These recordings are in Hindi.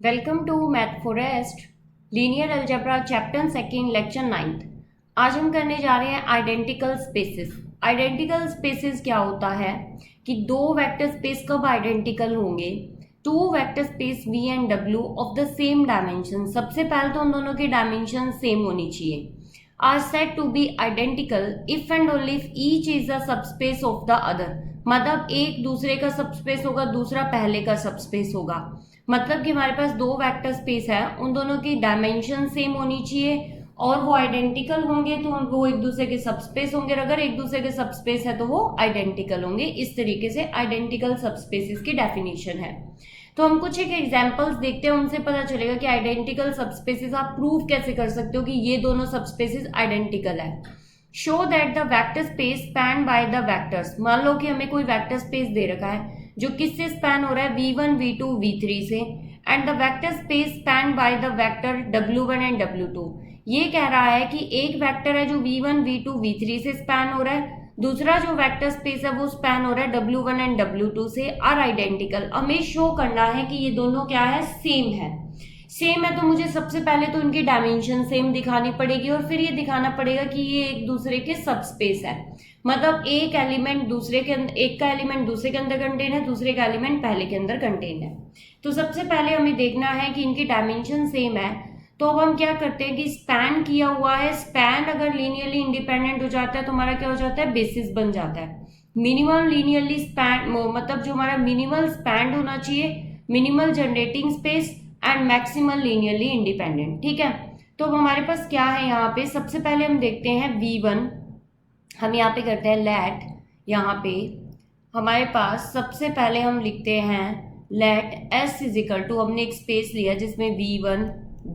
Welcome to math forest linear algebra chapter second lecture 9th। आज हम करने जा रहे हैं आइडेंटिकल स्पेसेस। आइडेंटिकल स्पेसेस क्या होता है कि दो वेक्टर स्पेस कब आइडेंटिकल होंगे? Two vector space V and W of the same dimension. सबसे पहले तो उन दोनों की डायमेंशन सेम होनी चाहिए। Are said to be identical if and only if each is the subspace of the other. मतलब एक दूसरे का सबस्पेस होगा, दूसरा पहले का सबस्पेस होगा। मतलब कि हमारे पास दो वेक्टर स्पेस है, उन दोनों की डायमेंशन सेम होनी चाहिए और वो आइडेंटिकल होंगे तो वो एक दूसरे के सबस्पेस होंगे। अगर एक दूसरे के सबस्पेस है तो वो आइडेंटिकल होंगे। इस तरीके से आइडेंटिकल सबस्पेसेस की डेफिनेशन है। तो हम कुछ एक एग्जांपल्स देखते हैं, उनसे पता चलेगा कि आइडेंटिकल सबस्पेसेस आप प्रूव कैसे कर सकते हो कि ये दोनों सबस्पेसेस आइडेंटिकल है। Show that the vector space span by the vectors. मान लो कि हमें कोई वेक्टर स्पेस दे रखा है जो किससे स्पैन हो रहा है, v1 v2 v3 से, and the vector space span by the vector w1 and w2। ये कह रहा है कि एक वेक्टर है जो v1 v2 v3 से स्पैन हो रहा है, दूसरा जो वेक्टर स्पेस है वो स्पैन हो रहा है w1 एंड w2 से, आर आइडेंटिकल। हमें शो करना है कि ये दोनों क्या है, सेम है। सेम है तो मुझे सबसे पहले तो इनकी डायमेंशन सेम दिखानी पड़ेगी और फिर ये दिखाना पड़ेगा कि ये एक दूसरे के सबस्पेस है। मतलब एक एलिमेंट दूसरे के अंदर, एक का एलिमेंट दूसरे के अंदर कंटेन है, दूसरे का एलिमेंट पहले के अंदर कंटेन है। तो सबसे पहले हमें देखना है कि इनकी डायमेंशन सेम है। तो अब हम क्या करते हैं कि स्पैन किया हुआ है, स्पैन अगर लीनियरली इंडिपेंडेंट हो जाता है तो हमारा क्या हो जाता है, बेसिस बन जाता है। मिनिमम लीनियरली स्पैन मतलब जो हमारा मिनिमल स्पैन होना चाहिए, minimal generating space and maximal linearly independent. ठीक है, तो अब हमारे पास क्या है यहाँ पे, सबसे पहले हम देखते हैं v1। हम यहाँ पे करते हैं लेट, यहाँ पे हमारे पास सबसे पहले हम लिखते हैं let s is equal to, हमने एक स्पेस लिया जिसमें v1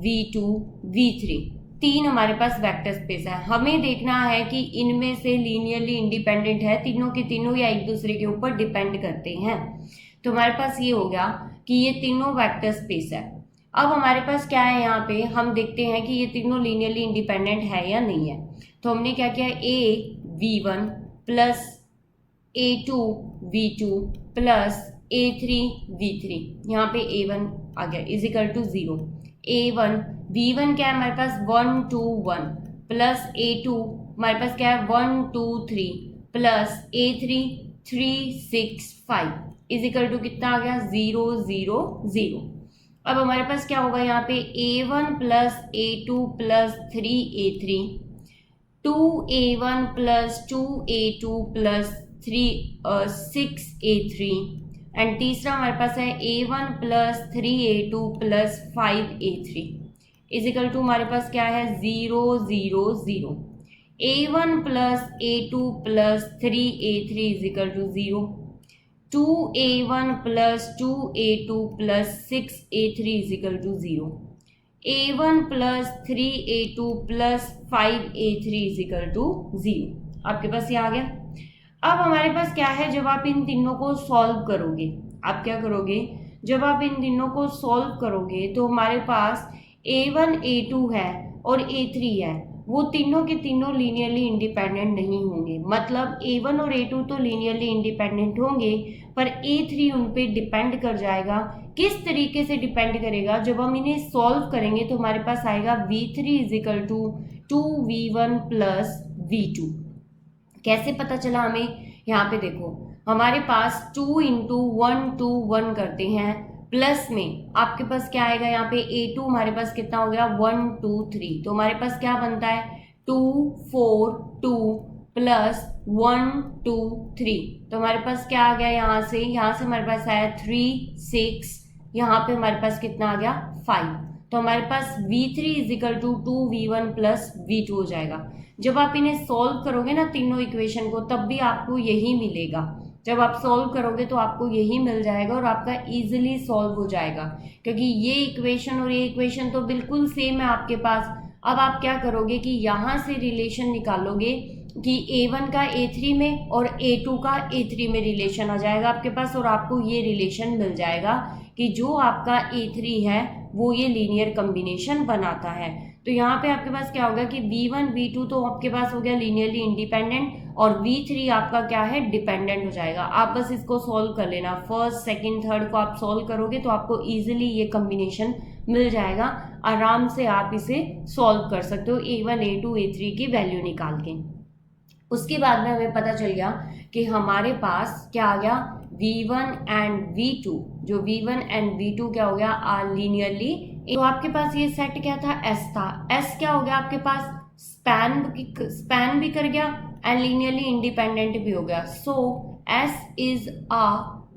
v2 v3 तीन हमारे पास वेक्टर स्पेस है। हमें देखना है कि इनमें से लीनियरली इंडिपेंडेंट है तीनों के तीनों या एक दूसरे के ऊपर डिपेंड करते हैं। तो हमारे पास ये हो गया कि ये तीनों वेक्टर स्पेस है। अब हमारे पास क्या है, यहाँ पे हम देखते हैं कि ये तीनों लीनियरली इंडिपेंडेंट है या नहीं है। तो हमने क्या किया, a v1 plus a2 v2 plus a3 v3, यहाँ पे a1 आ गया is equal to 0। a1 v1 क्या है हमारे पास 1 2 1 प्लस a2 हमारे पास क्या है 1 2 3 plus a3 3 6 5 is equal to कितना आ गया 0 0 0। अब हमारे पास क्या होगा यहाँ पे a1 plus a2 plus 3a3, 2a1 plus 2a2 plus 6a3 and तीसरा हमारे पास है a1 plus 3a2 plus 5a3 is equal to हमारे पास क्या है 0 0 0। a1 plus a2 plus 3a3 is equal to 0, 2a1 plus 2a2 plus 6a3 is equal to 0, a1 plus 3a2 plus 5a3 is equal to 0। आपके पास ये आ गया। अब हमारे पास क्या है, जब आप इन तीनों को सॉल्व करोगे, आप क्या करोगे, जब आप इन तीनों को सॉल्व करोगे तो हमारे पास a1 a2 है और a3 है, वो तीनों के तीनों लीनियरली इंडिपेंडेंट नहीं होंगे। मतलब a1 और a2 तो लीनियरली इंडिपेंडेंट होंगे पर a3 उन पे डिपेंड कर जाएगा। किस तरीके से डिपेंड करेगा, जब हम इन्हें सॉल्व करेंगे तो हमारे पास आएगा v3 is equal to 2v1 plus v2। कैसे पता चला हमें, यहाँ पे देखो हमारे पास 2 इंटू 1 2 1 करते हैं, प्लस में आपके पास क्या आएगा, यहाँ पे a2 हमारे पास कितना हो गया 1 2 3, तो हमारे पास क्या बनता है 2 4 2 प्लस 1 2 3, तो हमारे पास क्या आ गया, यहाँ से हमारे पास आया 3 6, यहाँ पे हमारे पास कितना आ गया 5, तो हमारे पास v3 is equal to 2v1 plus v2 हो जाएगा। जब आप इन्हें सॉल्व करोगे ना तीनों इक्वेशन को, तब भी आपको यही मिलेगा। जब आप सॉल्व करोगे तो आपको यही मिल जाएगा और आपका इजीली सॉल्व हो जाएगा, क्योंकि ये इक्वेशन और ये इक्वेशन तो बिल्कुल सेम है आपके पास। अब आप क्या करोगे कि यहाँ से रिलेशन निकालोगे कि a1 का a3 में और a2 का a3 में रिलेशन आ जाएगा आपके पास, और आपको ये रिलेशन मिल जाएगा कि जो आपका a3 है वो ये लीनियर कम्बिनेशन बनाता है। तो यहाँ पे आपके पास क्या होगा कि V1 V2 तो आपके पास हो गया लीनियरली इंडिपेंडेंट और V3 आपका क्या है, डिपेंडेंट हो जाएगा। आप बस इसको सॉल्व कर लेना, फर्स्ट सेकंड थर्ड को आप सॉल्व करोगे तो आपको इजीली ये कम्बिनेशन मिल जाएगा, आराम से आप इसे सॉल्व कर सकते हो A1 A2 A3 की वैल्यू निकाल के। उसके बाद में हमें पता चल गया कि हमारे पास क्या आ गया, V1 एंड V2, जो V1 एंड V2 क्या हो गया, आर लीनियरली। तो आपके पास ये सेट क्या था, S था। S क्या हो गया आपके पास, स्पैन भी कर गया एंड लीनियरली इंडिपेंडेंट भी हो गया। सो S is a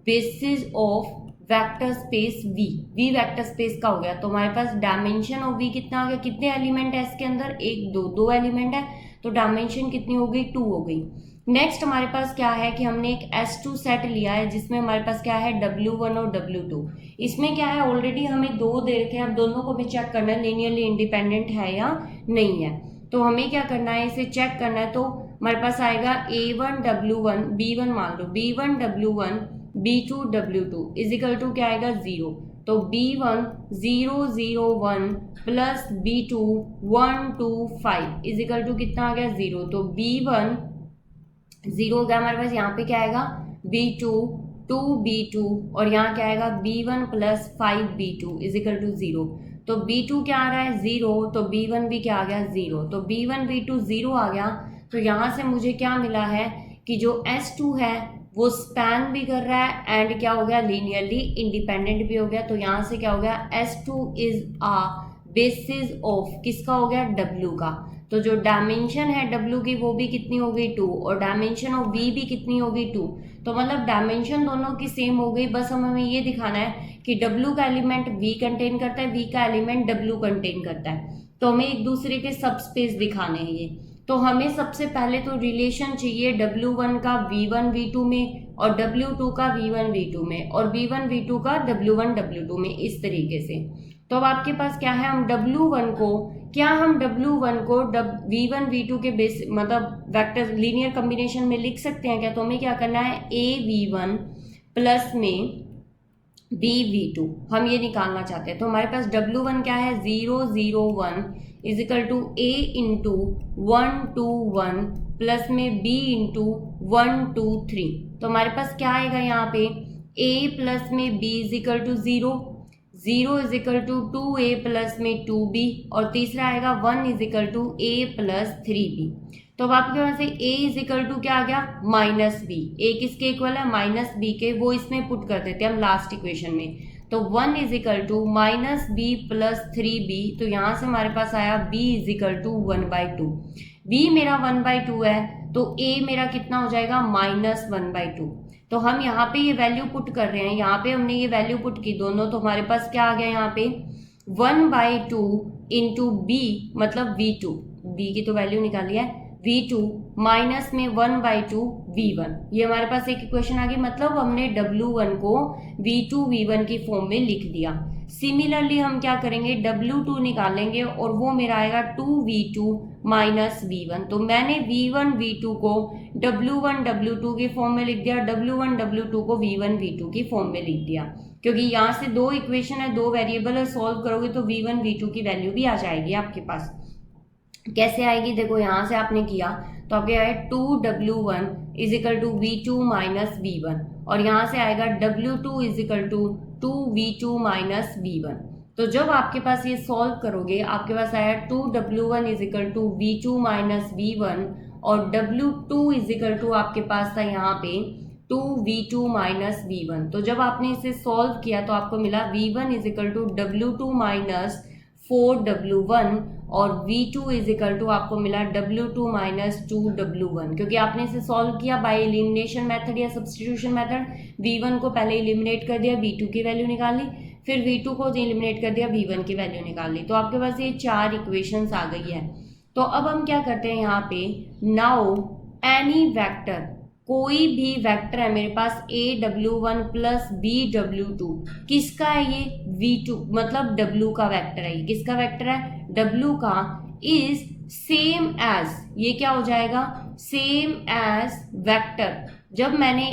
basis of vector space V vector space का हो गया। तो हमारे पास डायमेंशन ऑफ V कितना आ गया, कितने एलिमेंट है इसके अंदर, एक दो एलिमेंट है, तो डायमेंशन कितनी हो गई, 2 हो गई। नेक्स्ट हमारे पास क्या है कि हमने एक S2 सेट लिया है जिसमें हमारे पास क्या है, W1 और W2। इसमें क्या है, ऑलरेडी हमें 2 दे रखे हैं, अब दोनों को भी चेक करना है लीनियरली इंडिपेंडेंट है या नहीं है। तो हमें क्या करना है, इसे चेक करना है। तो हमारे पास आएगा A1 W1 B1 मान लो, B1 W1 B2 W2 is equal to क्या आएगा, 0। तो B1 0 0 1 plus B2 1 2 5 is equal to कितना आ गया, 0। तो B1 0 हो गया हमारे पास, यहाँ पे क्या आएगा B2 2B2 और यहाँ क्या आएगा B1 plus 5B2 is equal to 0। तो B2 क्या आ रहा है, 0, तो B1 भी क्या आ गया, 0। तो B1 B2 0 आ गया। तो यहाँ से मुझे क्या मिला है कि जो S2 है वो स्पैन भी कर रहा है एंड क्या हो गया, लीनियरली इंडिपेंडेंट भी हो गया। तो यहाँ से क्या हो गया, S2 is a basis of किसका हो गया, W का। तो जो डायमेंशन है W की वो भी कितनी हो गई, 2, और डायमेंशन ऑफ V भी कितनी हो गई, 2। तो मतलब डायमेंशन दोनों की सेम हो गई, बस हमें ये दिखाना है कि W का एलिमेंट V कंटेन करता है, V का एलिमेंट W कंटेन करता है। तो हमें एक दूसरे के सब स्पेस दिखाने हैं ये। तो हमें सबसे पहले तो रिलेशन चाहिए W1 का V1 V2 में और W2 का V1 V2 में और V1 V2 का W1 W2 में, इस तरीके से। तो अब आपके पास क्या है, हम W1 को V1 V2 के बेस मतलब वेक्टर लीनियर कॉम्बिनेशन में लिख सकते हैं क्या। तो हमें क्या करना है, A V1 प्लस में B V2 हम ये निकालना चाहते हैं। तो हमारे पास W1 क्या है, 0 0 1 is equal to A into 1 2 1 plus में B इंटू 1 2 3। तो हमारे पास क्या आएगा यहाँ पे, A प्लस में B is equal to 0 0 is equal to 2A plus में 2B और तीसरा आएगा 1 is equal to A plus 3B। तो अब आपके पास A इज इक्वल टू क्या आ गया, माइनस B। A किसके इक्वल है, माइनस B के, वो इसमें पुट कर देते हैं हम लास्ट इक्वेशन में। तो 1 is equal to minus B plus 3B। तो यहाँ से हमारे पास आया B is equal to 1/2। B मेरा 1/2 है तो A मेरा कितना हो जाएगा, माइनस 1/2। तो हम यहाँ पे ये वैल्यू पुट कर रहे हैं, यहाँ पे हमने ये वैल्यू पुट की दोनों। तो हमारे पास क्या आ गया यहाँ पे, 1/2 इंटू B मतलब V2, B की तो वैल्यू निकाली है, V2 माइनस में 1/2 V1। ये हमारे पास एक इक्वेशन आ गई, मतलब हमने W1 को V2 V1 की फॉर्म में लिख दिया। सिमिलरली हम क्या करेंगे, W2 निकालेंगे और वो मेरा आएगा 2V2 माइनस V1। तो मैंने V1 V2 को W1 W2 की फॉर्म में लिख दिया, W1 W2 को V1 V2 की फॉर्म में लिख दिया, क्योंकि यहाँ से 2 इक्वेशन है, 2 वेरिएबल है, सॉल्व करोगे तो V1 V2 की वैल्यू भी आ जाएगी आपके पास। कैसे आएगी, देखो यहाँ से आपने किया तो आपके आए 2W1 is equal to V2 minus V1 और यहाँ से आएगा W2 is equal to 2V2 minus V1। तो जब आपके पास ये सॉल्व करोगे आपके पास आया 2W1 is equal to V2 minus V1 और W2 इज इक्वल टू आपके पास था यहाँ पे 2V2 माइनस V1। तो जब आपने इसे सॉल्व किया तो आपको मिला V1 is equal to W2 minus 4W1 और V2 इज इक्वल टू आपको मिला W2 माइनस 2W1, क्योंकि आपने इसे सॉल्व किया बाय एलिमिनेशन मेथड या सब्स्टिट्यूशन मेथड। V1 को पहले एलिमिनेट कर दिया, V2 की वैल्यू निकाली, फिर V2 को एलिमिनेट कर दिया, V1 की वैल्यू निकाली। तो आपके पास ये 4 इक्वेशंस आ गई है। तो अब हम क्या करते हैं यहाँ पे, नाउ एनी वेक्टर, कोई भी वेक्टर है मेरे पास AW1 प्लस BW2, किसका है ये, V2 मतलब W का वेक्टर है। ये किसका वेक्टर है, W का, इज सेम एज, ये क्या हो जाएगा, सेम एज वेक्टर। जब मैंने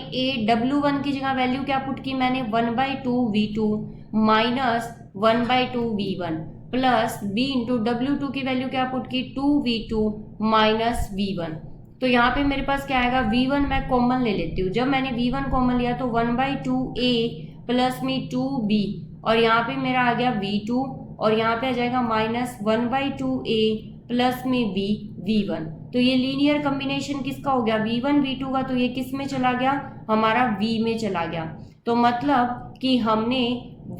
W1 की जगह वैल्यू क्या पुट की, मैंने 1/2 V2 minus 1/2 V1 plus B into W2 की वैल्यू क्या पुट की 2V2 माइनस V1। तो यहाँ पे मेरे पास क्या आएगा V1 मैं कॉमन ले लेती हूँ। जब मैंने V1 कॉमन लिया तो 1/2A प्लस में 2B और यहाँ पे मेरा आ गया V2 और यहाँ पे आ जाएगा माइनस 1/2A प्लस में B V1। तो ये लीनियर कॉम्बिनेशन किसका हो गया V1 V2 का, तो ये किस में चला गया हमारा V में चला गया। तो मतलब कि हमने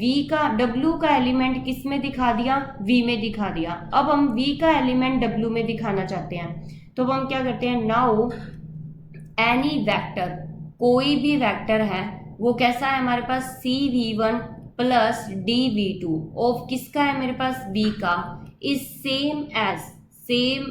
V का W का एलिमेंट किस में दिखा दिया V में दिखा दिया। अब हम V का एलिमेंट W में दिखाना चाहते हैं तो हम क्या करते हैं, नाउ एनी वेक्टर, कोई भी वेक्टर है वो कैसा है हमारे पास CV1 प्लस DV2 ऑफ किसका है मेरे पास V का, इज सेम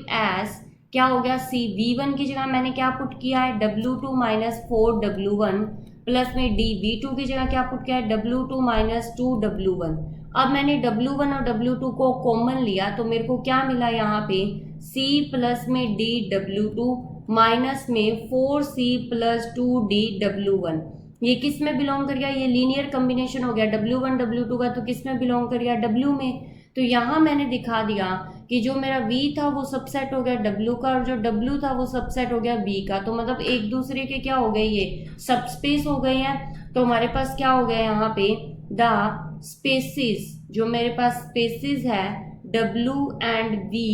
एज क्या हो गया V1 की जगह मैंने क्या पुट किया है W2 माइनस 4W1 प्लस में V2 की जगह क्या पुट किया है W2 माइनस 2W1। अब मैंने W1 और W2 को कॉमन लिया तो मेरे को क्या मिला यहाँ पे C प्लस में DW2 माइनस में 4C प्लस 2DW1। ये किस में बिलोंग कर गया, ये लीनियर कॉम्बिनेशन हो गया W1 W2 का, तो किस में बिलोंग कर गया W में। तो यहाँ मैंने दिखा दिया कि जो मेरा V था वो सबसेट हो गया W का और जो W था वो सबसेट हो गया B का। तो मतलब एक दूसरे के क्या हो गए, ये सबस्पेस हो गए हैं। तो हमारे पास क्या हो गया यहाँ पे द स्पेसिस, जो मेरे पास स्पेसिस है W and V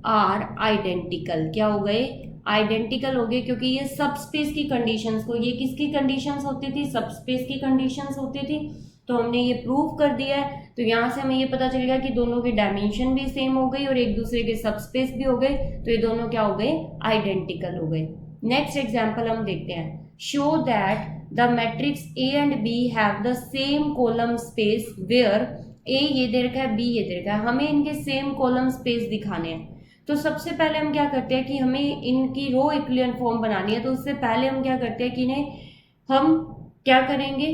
are identical, क्या हो गए आइडेंटिकल हो गए, क्योंकि ये सबस्पेस की कंडीशंस को, ये किसकी कंडीशंस होती थी सबस्पेस की कंडीशंस होती थी। तो हमने ये प्रूव कर दिया है। तो यहाँ से हमें ये पता चलेगा कि दोनों की डायमेंशन भी सेम हो गई और एक दूसरे के सबस्पेस भी हो गए, तो ये दोनों क्या हो गए आइडेंटिकल हो गए। नेक्स्ट एग्जांपल हम देखते हैं, show that the matrix A and B have the same column space where A ये दे रखा है B ये दे रखा है, हमें इनके सेम कॉलम स्पेस दिखाने हैं। तो सबसे पहले हम क्या करते हैं कि हमें इनकी रो इक्विलियन फॉर्म बनानी है। तो उससे पहले हम क्या करते हैं कि इन्हें हम क्या करेंगे,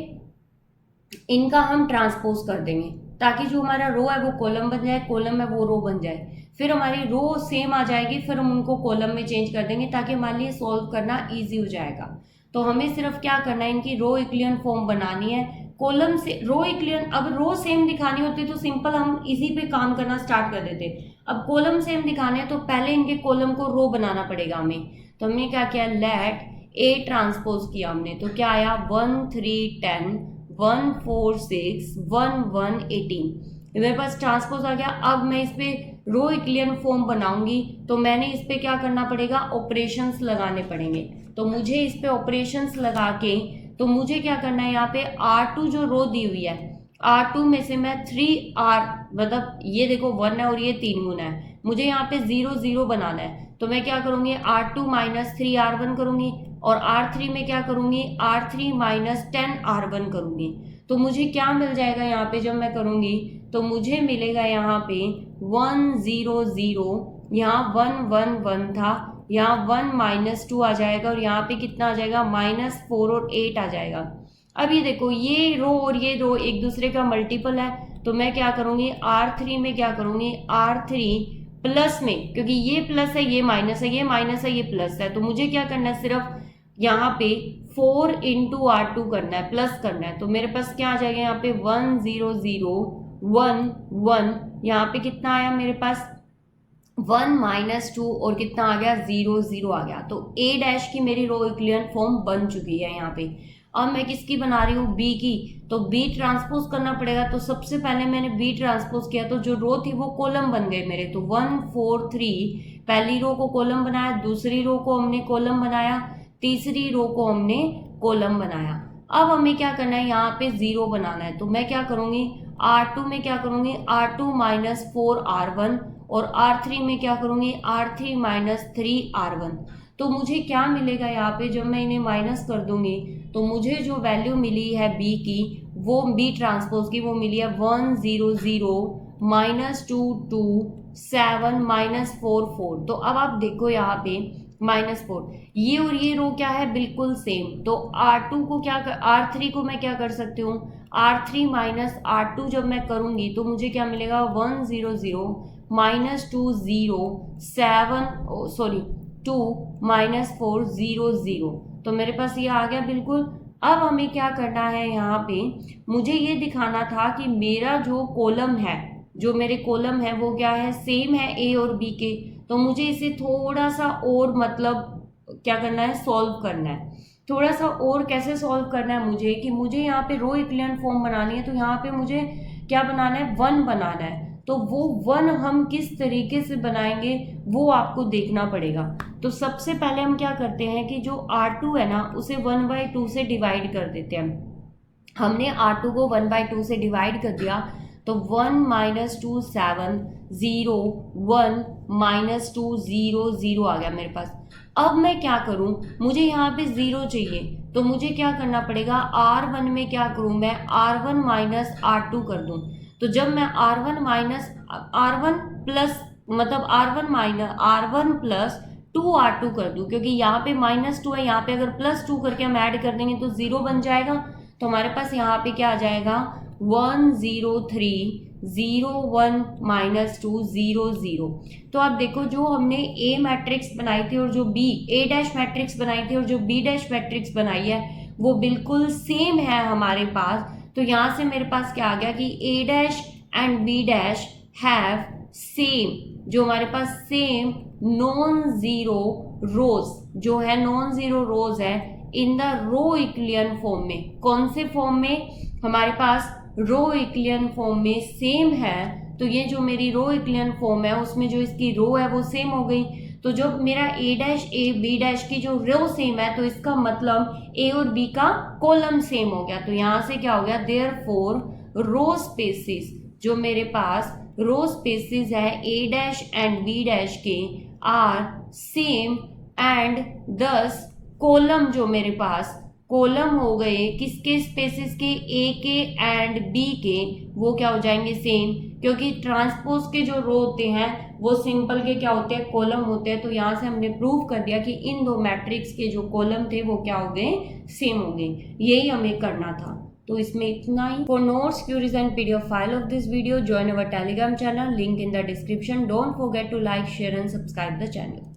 इनका हम ट्रांसपोज कर देंगे ताकि जो हमारा रो है वो कॉलम बन जाए, कॉलम है वो रो बन जाए। फिर हमारी रो सेम आ जाएगी, फिर हम उनको कॉलम में चेंज कर देंगे ताकि हमारे लिए सॉल्व करना इजी हो जाएगा। तो हमें सिर्फ क्या करना है, इनकी रो इक्विलियन फॉर्म बनानी है। कॉलम से रो इक्विलियन, अब रो सेम दिखानी होती तो सिंपल हम इसी पे काम करना स्टार्ट कर देते। अब कॉलम सेम दिखाने हैं तो पहले इनके कॉलम को रो बनाना पड़ेगा हमें। तो हमने क्या किया, लेट A ट्रांसपोज किया हमने, तो क्या आया 1 3 10 1 4 6 1 1 18। मेरे पास ट्रांसपोज आ गया। अब मैं इस पे रो इक्विलियन फॉर्म बनाऊंगी तो मैंने इस पे क्या करना पड़ेगा, ऑपरेशंस लगाने पड़ेंगे। तो मुझे इस पे ऑपरेशंस लगा के तो मुझे क्या करना है, यहाँ पे R2 जो रो दी हुई है R2 में से मैं 3R, मतलब ये देखो 1 है और ये 3 गुना है, मुझे यहाँ पे 0 0 बनाना है। तो मैं क्या करूँगी R2 माइनस 3R1 करूँगी और R3 में क्या करूँगी R3 माइनस 10R1 करूँगी। तो मुझे क्या मिल जाएगा यहाँ पे जब मैं करूँगी, तो मुझे मिलेगा यहाँ पे 1 0 0, यहाँ 1 1 1 था, यहाँ 1 माइनस 2 आ जाएगा और यहाँ पे कितना आ जाएगा -4 और 8 आ जाएगा। अब ये देखो ये रो और ये रो एक दूसरे का मल्टीपल है, तो मैं क्या करूँगी R3 में क्या करूँगी R3 प्लस में, क्योंकि ये प्लस है ये माइनस है, ये माइनस है ये प्लस है, तो मुझे क्या करना है सिर्फ यहाँ पे 4 इंटू R2 करना है, प्लस करना है। तो मेरे पास क्या आ जाएगा यहाँ पे 1 0 0 1 1, यहाँ पे कितना आया मेरे पास 1 माइनस 2 और कितना आ गया 0 0 आ गया। तो A डैश की मेरी रो इक्विलियन फॉर्म बन चुकी है यहाँ पे। अब मैं किसकी बना रही हूँ B की, तो B ट्रांसपोज करना पड़ेगा। तो सबसे पहले मैंने B ट्रांसपोज किया तो जो रो थी वो कॉलम बन गए मेरे। तो 1 4 3 पहली रो को कॉलम बनाया, दूसरी रो को हमने कॉलम बनाया, तीसरी रो को हमने कॉलम बनाया। अब हमें क्या करना है, यहाँ पे 0 बनाना है। तो मैं क्या करूँगी R2 में क्या करूँगी R2 माइनस 4 R1 और R3 में क्या करूँगी R3 माइनस 3 R1। तो मुझे क्या मिलेगा यहाँ पे जब मैं इन्हें माइनस कर दूंगी, तो मुझे जो वैल्यू मिली है B की वो B ट्रांसपोज की वो मिली है 1 0 0 माइनस 2 2 7 माइनस 4 4। तो अब आप देखो यहाँ पे -4, ये और ये रो क्या है बिल्कुल सेम। तो R2 को क्या कर, R3 को मैं क्या कर सकती हूँ R3 माइनस R2 जब मैं करूँगी तो मुझे क्या मिलेगा 1 0 0 माइनस 2 0 7 2 माइनस 4 0 0। तो मेरे पास ये आ गया बिल्कुल अब हमें क्या करना है, यहाँ पे मुझे ये दिखाना था कि मेरा जो कॉलम है, जो मेरे कॉलम है वो क्या है, सेम है ए और बी के। तो मुझे इसे थोड़ा सा और मतलब क्या करना है, सॉल्व करना है। थोड़ा सा और कैसे सॉल्व करना है मुझे, कि मुझे यहाँ पे रो इक्विवेलेंट फॉर्म बनानी है। तो यहाँ पे मुझे क्या बनाना है, 1 बनाना है। तो वो 1 हम किस तरीके से बनाएंगे वो आपको देखना पड़ेगा। तो सबसे पहले हम क्या करते हैं कि जो R2 है ना, उसे 1/2 से डिवाइड कर देते हैं। हमने R2 को 1/2 से डिवाइड कर दिया, तो 1 - 2 7 0 1 - 2 0 0 आ गया मेरे पास। अब मैं क्या करूं, मुझे यहाँ पे 0 चाहिए, तो मुझे क्या करना पड़ेगा, R1 में क्या करूं मैं, R1 - R2 कर दूं। तो जब मैं R1 प्लस मतलब R1 प्लस 2R2 कर दूं, क्योंकि यहाँ पे -2 है, यहाँ पे अगर +2 करके हम ऐड कर देंगे तो 0 बन जाएगा। तो हमारे पास यहाँ पे क्या आ जाएगा, 1 0 3 0 1 -2 0 0। तो आप देखो, जो हमने A मैट्रिक्स बनाई थी और जो A' मैट्रिक्स बनाई थी और जो B' मैट्रिक्स बनाई है वो बिल्कुल सेम है हमारे पास। तो यहाँ से मेरे पास क्या आ गया कि A' and B' have same, जो हमारे पास सेम नॉन जीरो रोज, जो है नॉन जीरो रोज है in the row equivalent form में। कौन से फॉर्म में, हमारे पास रो इक्विवेलेंट फॉर्म में सेम है। तो ये जो मेरी रो इक्विवेलेंट फॉर्म है उसमें जो इसकी रो है वो सेम हो गई। तो जब मेरा A' की जो रो सेम है, तो इसका मतलब A और B का कॉलम सेम हो गया। तो यहां से क्या हो गया, देयरफॉर रो स्पेसिस, जो मेरे पास रो स्पेसिस है A' एंड B' के आर सेम, एंड दस कॉलम, जो मेरे पास कॉलम हो गए किसके स्पेसिस के, ए के एंड बी के, वो क्या हो जाएंगे, सेम। क्योंकि ट्रांसपोज के जो रो होते हैं वो सिंपल के क्या होते हैं, कॉलम होते हैं। तो यहाँ से हमने प्रूव कर दिया कि इन दो मैट्रिक्स के जो कॉलम थे वो क्या हो गए, सेम हो गए। यही हमें करना था। तो इसमें इतना ही। For notes, queries and PDF file of this video, join our Telegram channel, link in the description. Don't forget to like, share and subscribe the channel.